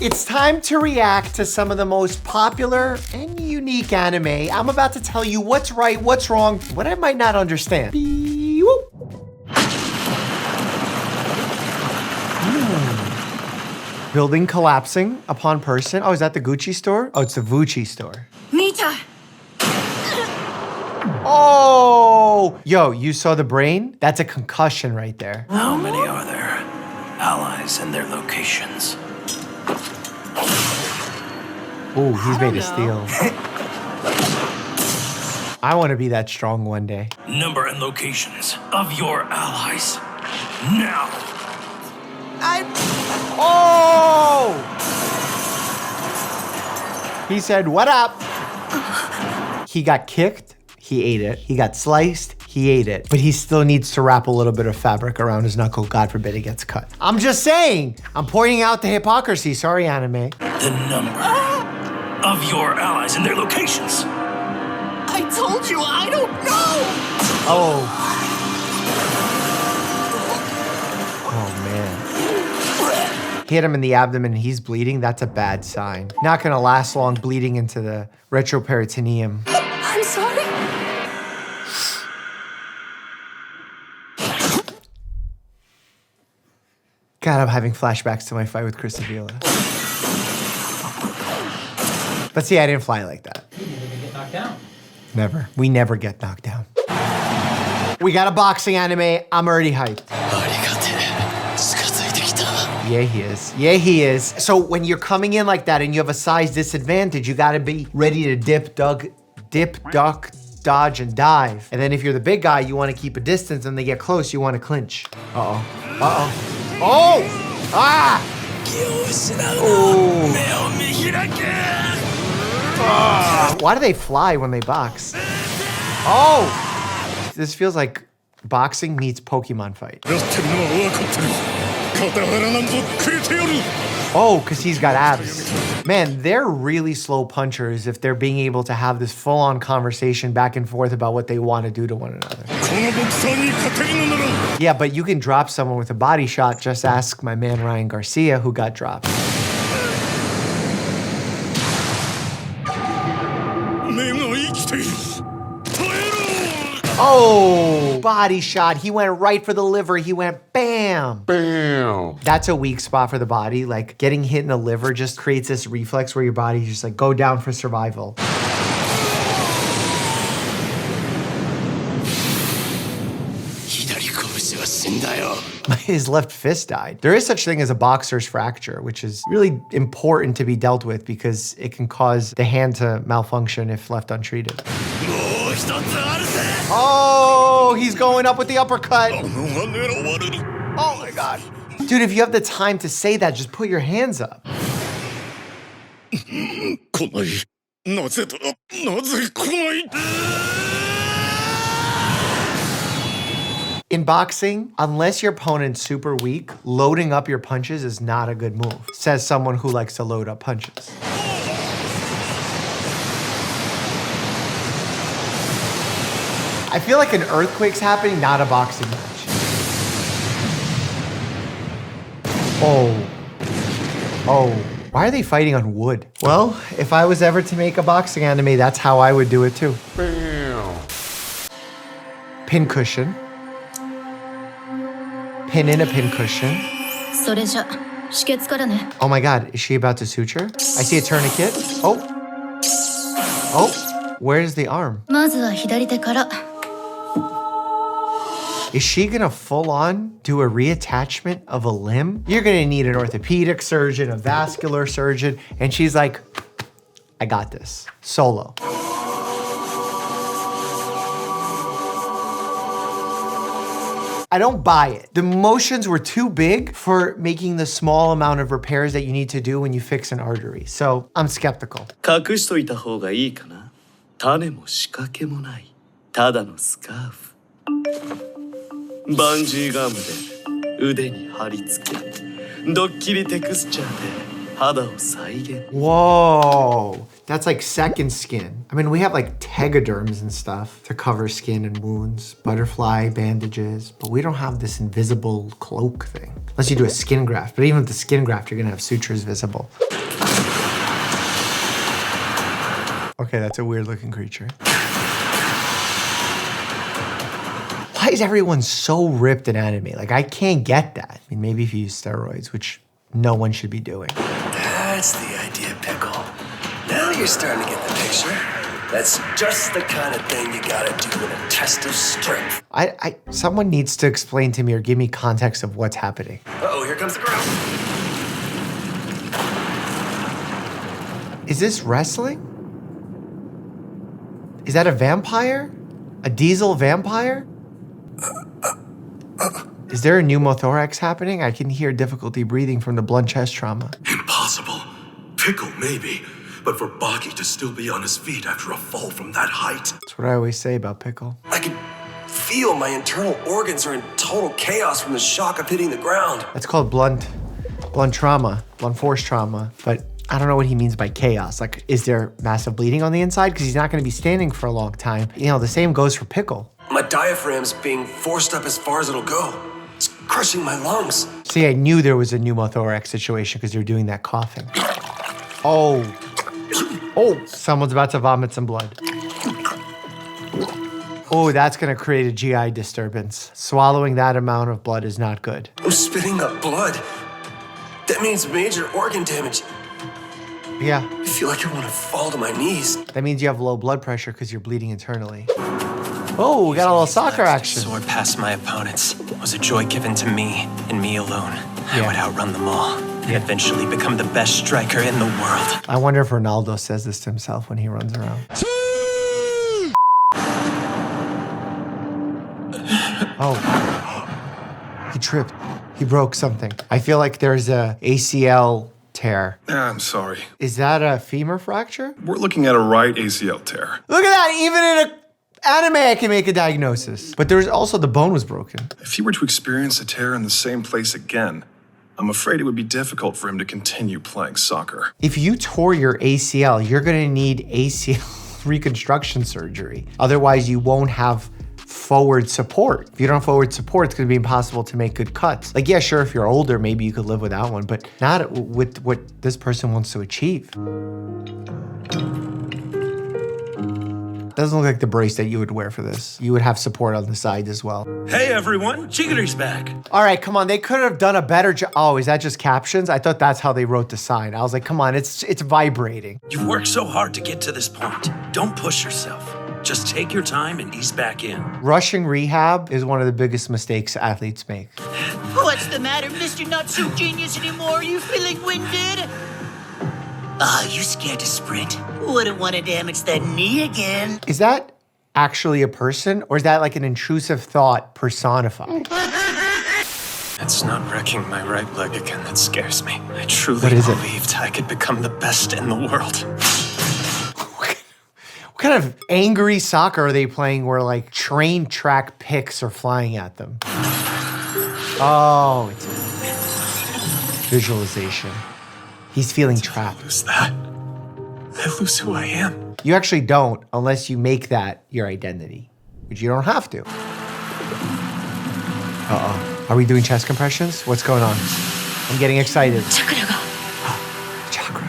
It's time to react to some of the most popular and unique anime. I'm about to tell you what's right, what's wrong, what I might not understand. Building collapsing upon person. Oh, is that the Gucci store? Oh, it's the Vucci store. Mita! Oh! Yo, you saw the brain? That's a concussion right there. How many are there? Allies and their locations. Ooh, he's made of steel. I want to be that strong one day. Number and locations of your allies. Now! Oh! He said, what up? He got kicked, he ate it. He got sliced, he ate it. But he still needs to wrap a little bit of fabric around his knuckle. God forbid it gets cut. I'm just saying. I'm pointing out the hypocrisy. Sorry, anime. The number of your allies and their locations. I told you, I don't know! Oh. Oh, man. Hit him in the abdomen and he's bleeding. That's a bad sign. Not gonna last long, bleeding into the retroperitoneum. I'm sorry. God, I'm having flashbacks to my fight with Chris Avila. But see, I didn't fly like that. You never get knocked down. Never. We never get knocked down. We got a boxing anime. I'm already hyped. Yeah, he is. Yeah, he is. So when you're coming in like that and you have a size disadvantage, you gotta be ready to dip, duck, dodge, and dive. And then if you're the big guy, you wanna keep a distance, and they get close, you wanna clinch. Uh-oh. Uh-oh. Oh! Ah! Oh. Why do they fly when they box? Oh! This feels like boxing meets Pokemon fight. Oh, because he's got abs. Man, they're really slow punchers if they're being able to have this full-on conversation back and forth about what they want to do to one another. Yeah, but you can drop someone with a body shot. Just ask my man Ryan Garcia, who got dropped. Oh, body shot. He went right for the liver. He went bam. Bam. That's a weak spot for the body. Like getting hit in the liver just creates this reflex where your body just like go down for survival. His left fist died. There is such thing as a boxer's fracture, which is really important to be dealt with because it can cause the hand to malfunction if left untreated. Oh, he's going up with the uppercut. Oh my God. Dude, if you have the time to say that, just put your hands up. In boxing, unless your opponent's super weak, loading up your punches is not a good move, says someone who likes to load up punches. I feel like an earthquake's happening, not a boxing match. Oh. Oh. Why are they fighting on wood? Well, if I was ever to make a boxing anime, that's how I would do it too. Bam. Pincushion. Pin in a pincushion. Oh my God, is she about to suture? I see a tourniquet. Oh. Oh, where's the arm? Is she gonna full on do a reattachment of a limb? You're gonna need an orthopedic surgeon, a vascular surgeon, and she's like, I got this, solo. I don't buy it. The motions were too big for making the small amount of repairs that you need to do when you fix an artery. So I'm skeptical. 隠しといた方がいいかな。種も仕掛けもない。ただのスカーフ。バンジーガムで腕に貼り付け、ドッキリテクスチャーで肌を再現。 Whoa, that's like second skin. I mean, we have like tegaderms and stuff to cover skin and wounds, butterfly bandages, but we don't have this invisible cloak thing. Unless you do a skin graft, but even with the skin graft, you're gonna have sutures visible. Okay, that's a weird looking creature. Why is everyone so ripped in anime? Like, I can't get that. I mean, maybe if you use steroids, which no one should be doing. That's the idea, Pickle. Now you're starting to get the picture. That's just the kind of thing you gotta do in a test of strength. Someone needs to explain to me or give me context of what's happening. Uh-oh, here comes the ground. Is this wrestling? Is that a vampire? A diesel vampire? Is there a pneumothorax happening? I can hear difficulty breathing from the blunt chest trauma. Impossible. Pickle, maybe. But for Baki to still be on his feet after a fall from that height. That's what I always say about Pickle. I can feel my internal organs are in total chaos from the shock of hitting the ground. That's called blunt trauma, blunt force trauma. But I don't know what he means by chaos. Like, is there massive bleeding on the inside? Because he's not going to be standing for a long time. You know, the same goes for Pickle. My diaphragm's being forced up as far as it'll go. It's crushing my lungs. See, I knew there was a pneumothorax situation because they were doing that coughing. Oh, someone's about to vomit some blood. Oh, that's gonna create a GI disturbance. Swallowing that amount of blood is not good. I'm spitting up blood. That means major organ damage. Yeah, I feel like I want to fall to my knees. that means you have low blood pressure because you're bleeding internally. Oh, we got a little soccer action. Soar past my opponents was a joy given to me and me alone. I would outrun them all and eventually become the best striker in the world. I wonder if Ronaldo says this to himself when he runs around. Oh, he tripped. He broke something. I feel like there's a ACL tear. I'm sorry. Is that a femur fracture? We're looking at a right ACL tear. Look at that, even in a anime I can make a diagnosis. But there's also the bone was broken. If he were to experience a tear in the same place again, I'm afraid it would be difficult for him to continue playing soccer. If you tore your ACL, you're gonna need ACL reconstruction surgery. Otherwise, you won't have forward support. If you don't have forward support, it's gonna be impossible to make good cuts. Like, yeah, sure, if you're older, maybe you could live without one, but not with what this person wants to achieve. Doesn't look like the brace that you would wear for this. You would have support on the side as well. Hey everyone, Chiggery's back. All right, come on, they could have done a better job. Oh, is that just captions? I thought that's how they wrote the sign. I was like, come on, it's vibrating. You've worked so hard to get to this point. Don't push yourself. Just take your time and ease back in. Rushing rehab is one of the biggest mistakes athletes make. What's the matter, Mr. Not So Genius anymore? You feeling winded? You scared to sprint? Wouldn't want to damage that knee again. Is that actually a person, or is that like an intrusive thought personified? It's not wrecking my right leg again that scares me. I truly What is it? believed I could become the best in the world. What kind of angry soccer are they playing where like train track picks are flying at them? Oh, it's visualization. He's feeling trapped. Lose that. I lose who I am. You actually don't unless you make that your identity, which you don't have to. Uh-oh. Are we doing chest compressions? What's going on? I'm getting excited. Chakra.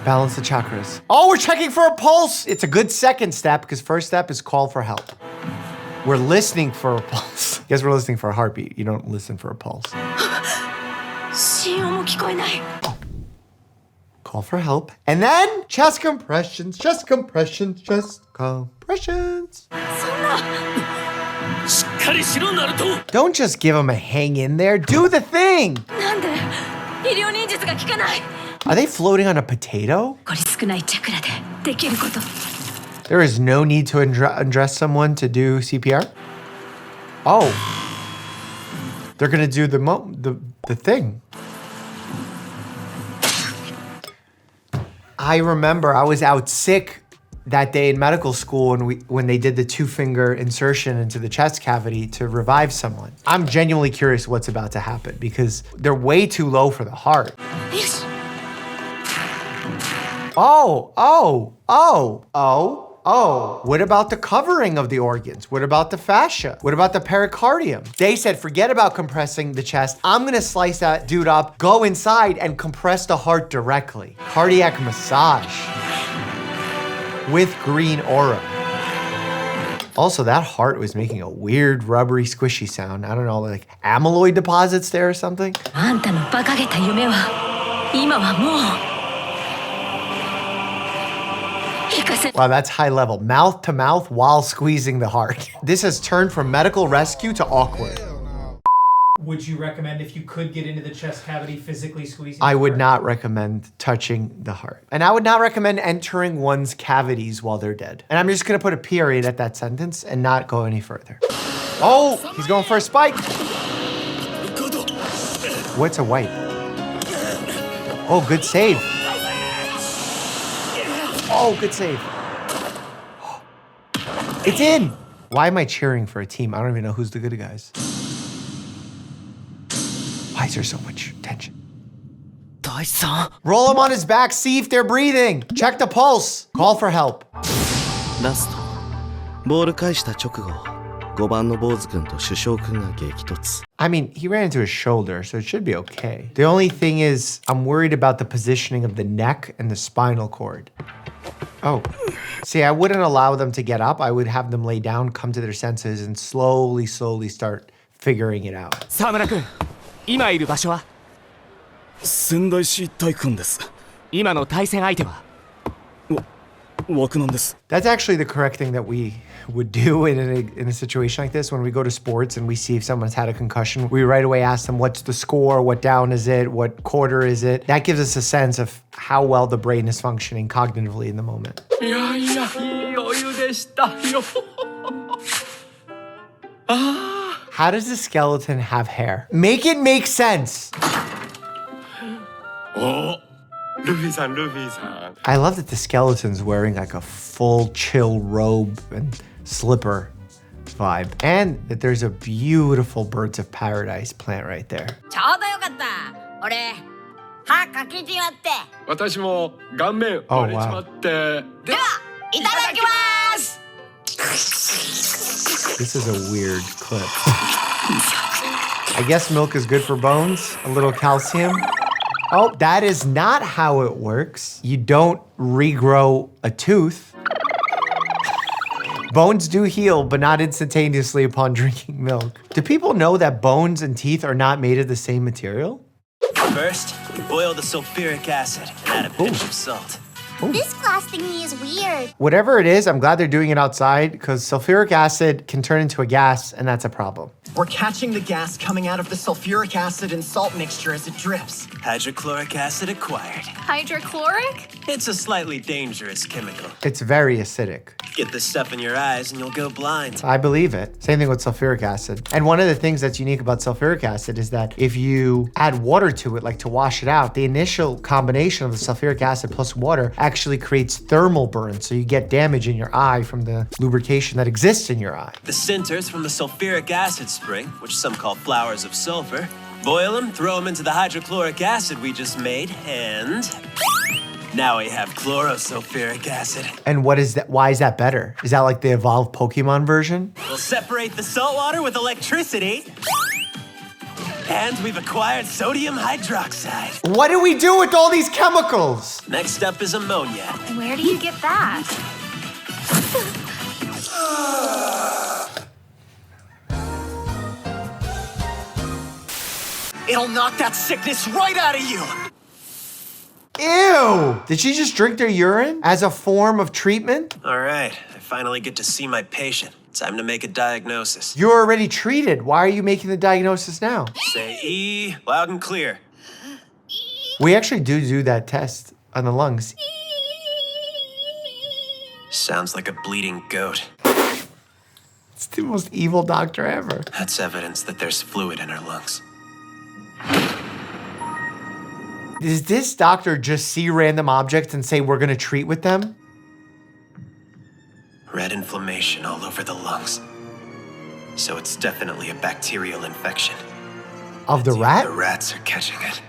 Balance the chakras. Oh, we're checking for a pulse. It's a good second step because first step is call for help. We're listening for a pulse. Guess we're listening for a heartbeat. You don't listen for a pulse. Call for help. And then chest compressions, chest compressions, chest compressions. Don't just give him a hang in there. Do the thing. Are they floating on a potato? There is no need to undress someone to do CPR? Oh. They're gonna do the thing. I remember I was out sick that day in medical school when they did the 2-finger insertion into the chest cavity to revive someone. I'm genuinely curious what's about to happen because they're way too low for the heart. Oh, what about the covering of the organs? What about the fascia? What about the pericardium? They said, forget about compressing the chest. I'm gonna slice that dude up, go inside and compress the heart directly. Cardiac massage with green aura. Also, that heart was making a weird, rubbery, squishy sound. I don't know, like amyloid deposits there or something. Wow, that's high level. Mouth to mouth while squeezing the heart. This has turned from medical rescue to awkward. Would you recommend, if you could get into the chest cavity, physically squeezing? I would not recommend touching the heart. And I would not recommend entering one's cavities while they're dead. And I'm just gonna put a period at that sentence and not go any further. Oh, he's going for a spike. What's a wipe? Oh, good save. Oh, good save. It's in. Why am I cheering for a team? I don't even know who's the good guys. Why is there so much tension? Roll him on his back, see if they're breathing. Check the pulse. Call for help. ラストボール返した直後5番の坊主君と首相君が激突 I mean, he ran into his shoulder, so it should be okay. The only thing is, I'm worried about the positioning of the neck and the spinal cord. Oh. See, I wouldn't allow them to get up. I would have them lay down, come to their senses, and slowly start figuring it out. 沢村君、今いる場所は仙台市体育館です。今の対戦相手は枠なんです。 That's actually the correct thing that we would do in a situation like this. When we go to sports and we see if someone's had a concussion, we right away ask them, what's the score? What down is it? What quarter is it? That gives us a sense of how well the brain is functioning cognitively in the moment. How does the skeleton have hair? Make it make sense. I love that the skeleton's wearing like a full chill robe and slipper vibe. And that there's a beautiful Birds of Paradise plant right there. Oh, wow. This is a weird clip. I guess milk is good for bones. A little calcium. Oh, that is not how it works. You don't regrow a tooth. Bones do heal, but not instantaneously upon drinking milk. Do people know that bones and teeth are not made of the same material? First, you boil the sulfuric acid and add a pinch of salt. Ooh. This glass thingy is weird. Whatever it is, I'm glad they're doing it outside because sulfuric acid can turn into a gas, and that's a problem. We're catching the gas coming out of the sulfuric acid and salt mixture as it drips. Hydrochloric acid acquired. Hydrochloric? It's a slightly dangerous chemical. It's very acidic. Get this stuff in your eyes and you'll go blind. I believe it. Same thing with sulfuric acid. And one of the things that's unique about sulfuric acid is that if you add water to it, like to wash it out, the initial combination of the sulfuric acid plus water actually creates thermal burn, so you get damage in your eye from the lubrication that exists in your eye. The sinters from the sulfuric acid spring, which some call flowers of sulfur, boil them, throw them into the hydrochloric acid we just made, and now we have chlorosulfuric acid. And what is that? Why is that better? Is that like the evolved Pokemon version? We'll separate the salt water with electricity. And we've acquired sodium hydroxide. What do we do with all these chemicals? Next up is ammonia. Where do you get that? It'll knock that sickness right out of you. Ew! Did she just drink their urine as a form of treatment? All right, I finally get to see my patient. Time to make a diagnosis. You're already treated. Why are you making the diagnosis now? Say E, loud and clear. We actually do that test on the lungs. Sounds like a bleeding goat. It's the most evil doctor ever. That's evidence that there's fluid in her lungs. Does this doctor just see random objects and say we're gonna treat with them? Red inflammation all over the lungs. So it's definitely a bacterial infection. Of the rat? The rats are catching it.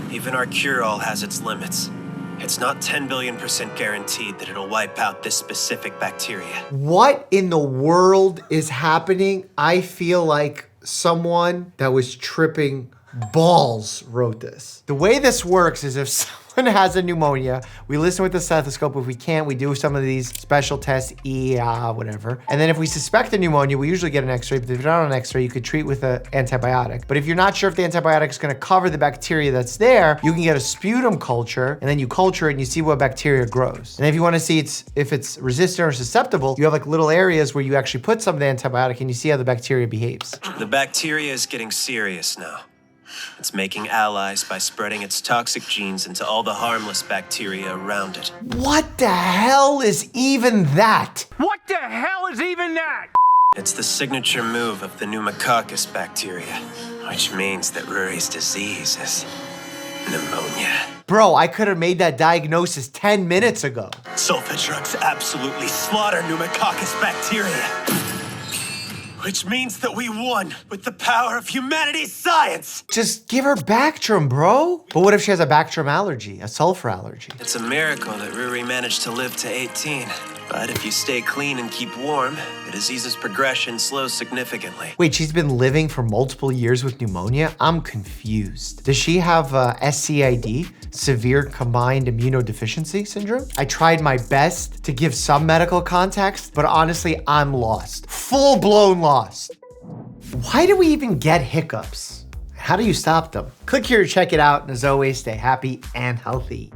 Even our cure-all has its limits. It's not 10 billion% guaranteed that it'll wipe out this specific bacteria. What in the world is happening? I feel like someone that was tripping balls wrote this. The way this works is if someone has a pneumonia, we listen with the stethoscope. If we can't, we do some of these special tests, whatever. And then if we suspect a pneumonia, we usually get an x-ray, but if you're not on an x-ray, you could treat with an antibiotic. But if you're not sure if the antibiotic is gonna cover the bacteria that's there, you can get a sputum culture, and then you culture it and you see what bacteria grows. And if you wanna see if it's resistant or susceptible, you have like little areas where you actually put some of the antibiotic and you see how the bacteria behaves. The bacteria is getting serious now. It's making allies by spreading its toxic genes into all the harmless bacteria around it. What the hell is even that? What the hell is even that? It's the signature move of the pneumococcus bacteria, which means that Rory's disease is pneumonia. Bro, I could have made that diagnosis 10 minutes ago. Sulfa drugs absolutely slaughter pneumococcus bacteria. Which means that we won with the power of humanity's science. Just give her Bactrim, bro. But what if she has a Bactrim allergy, a sulfur allergy? It's a miracle that Ruri managed to live to 18. But if you stay clean and keep warm, the disease's progression slows significantly. Wait, she's been living for multiple years with pneumonia? I'm confused. Does she have SCID, severe combined immunodeficiency syndrome? I tried my best to give some medical context, but honestly, I'm lost. Full-blown lost. Why do we even get hiccups? How do you stop them? Click here to check it out, and as always, stay happy and healthy.